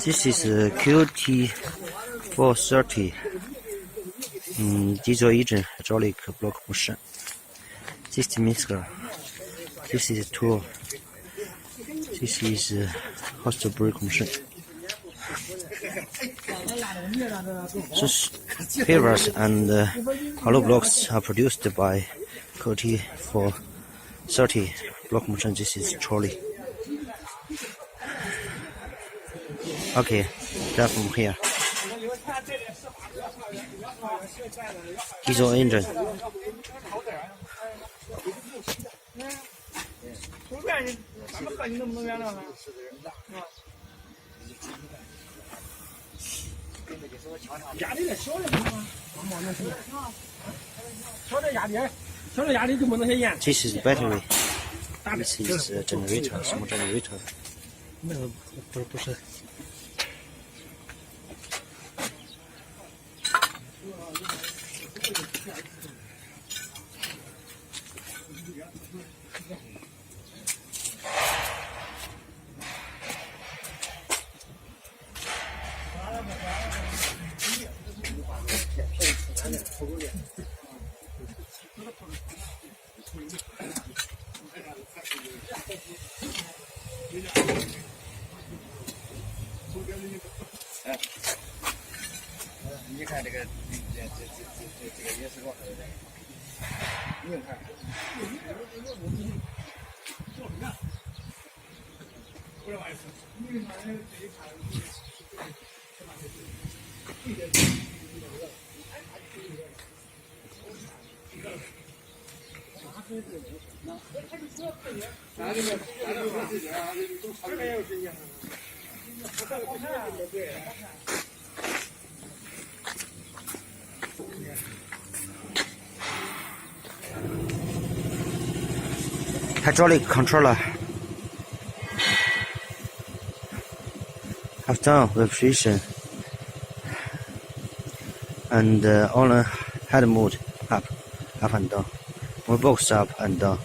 This is QT430 diesel engine hydraulic block motion. 60 Minsker. This is tool. This is host brake motion. Pavers and hollow blocks are produced by QT430 block motion. This is trolley. Okay, start from here. Diesel engine. This is battery. This is a generator, small generator. 那个不是。你看这个也是多少的？你看。Hydraulic controller have done vibration and on head mode up and down, or both up and down.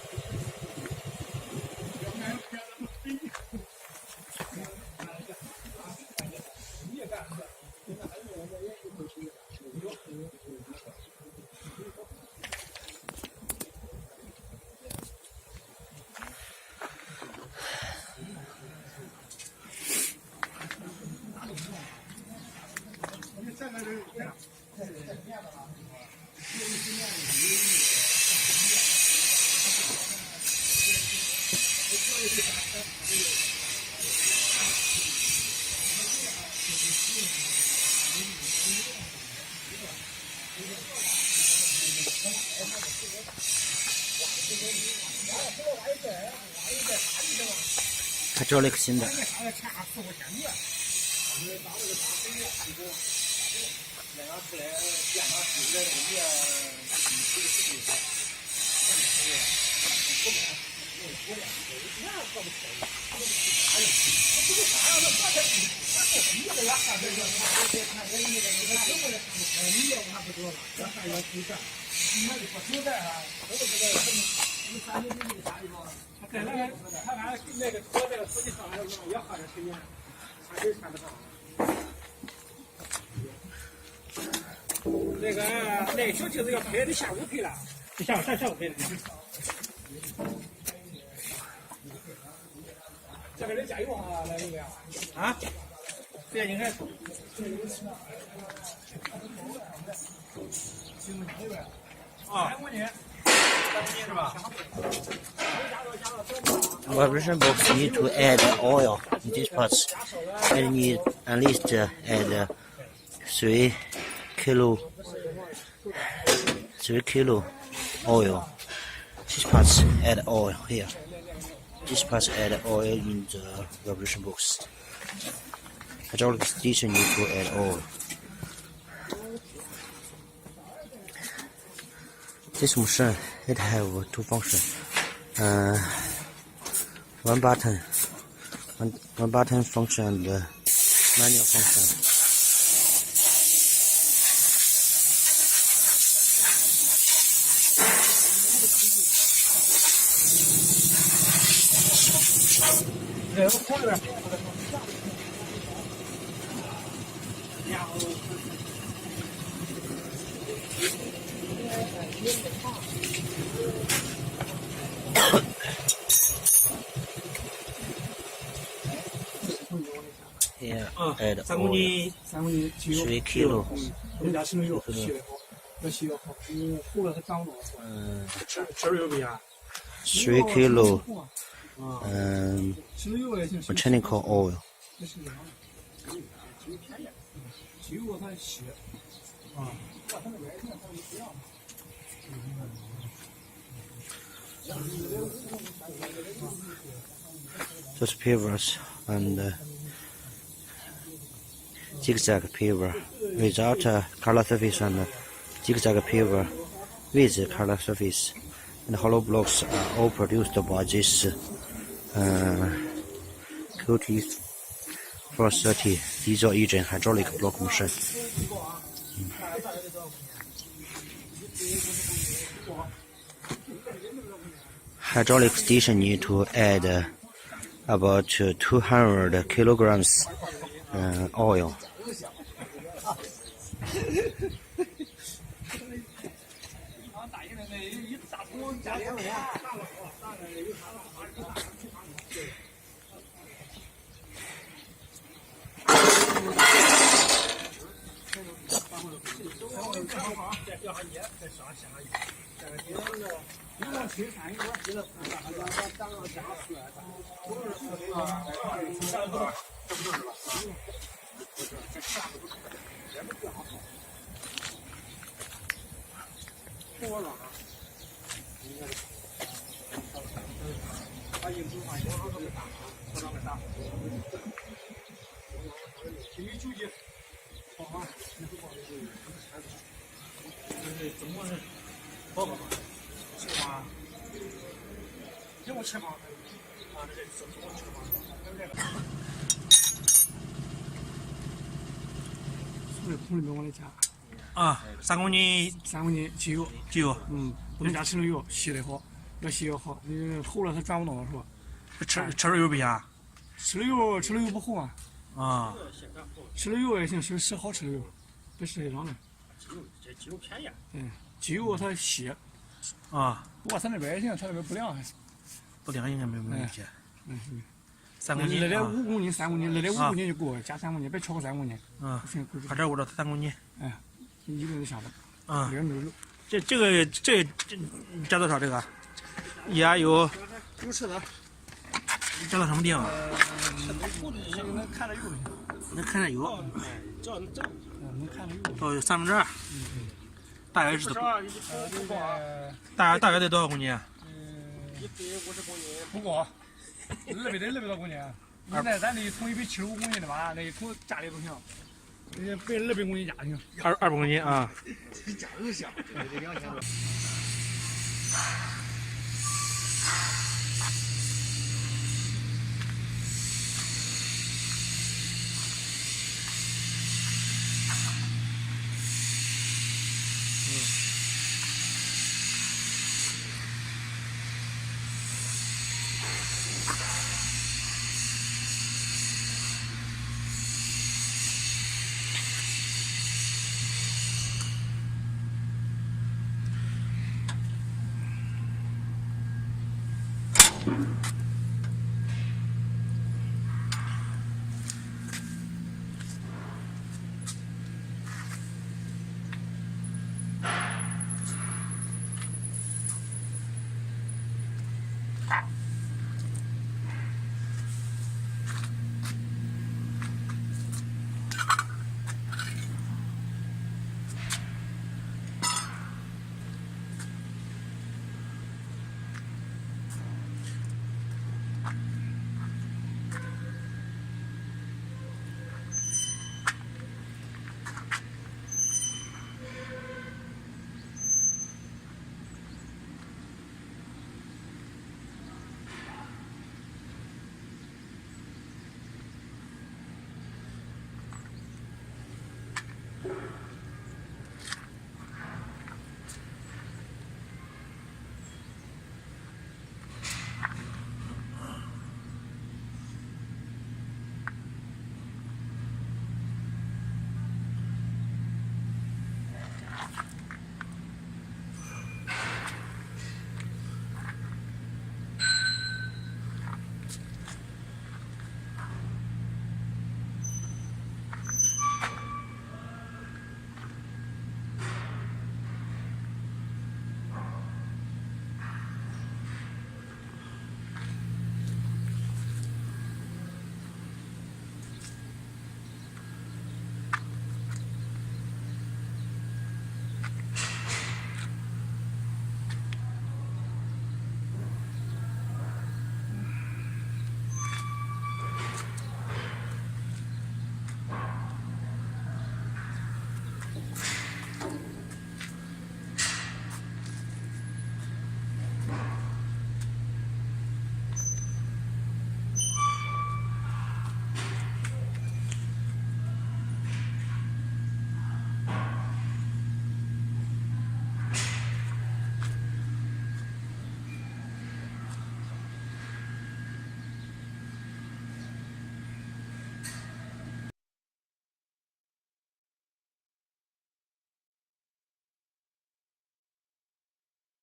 Hydraulic 新的。那个小梯子要配的下午配了，下午配的。这边的加油啊，那应该啊，这应该。啊Vibration box need to add oil in this part, and need at least add 3 kilo oil. This part add oil here. This part add oil in the vibration box. Hydraulic station need to add oil. This machine it have 2 functions. One button function and manual function. Here 啊 add ，3公 oil. 斤，3公斤汽油。 3 kilo. 我们家吃的油洗的好，要洗要好，厚了它长不到。吃的油不一样。 3 kilo. 吃的油也行。 Botanical oil. 汽油它洗。啊。 Just pavers and zigzag paver without color surface and zigzag paver with color surface. And hollow blocks are all produced by this QT430 diesel engine hydraulic block machine. Hydraulic station need to add about 200 kilograms oil.桶里面往里加。啊，3公斤3公斤汽油。机油，我们家吃的油洗的好，要洗要好，厚了它转不动是吧？吃的油不一样。吃的油不厚啊。啊，吃的油也行，是好吃的油，不是那种的。机油便宜。机油它洗。啊。不过它那边也行，它那边不凉还是。不凉应该没问题。 3公那斤。得5公斤、3公斤，那得5公斤就够，加3公斤，别超过3公斤。行，他这我这3公斤。一个就下了。这个加多少这个？也有。有吃的。加到什么地方？能看着油就行。能看着油。能看着油。哦，2/3。大约是大约得多少公斤？150公斤。不够，200多公斤。咱那一桶175公斤的吧，那一桶家里都行。人家200公斤家行。200公斤啊。家都行。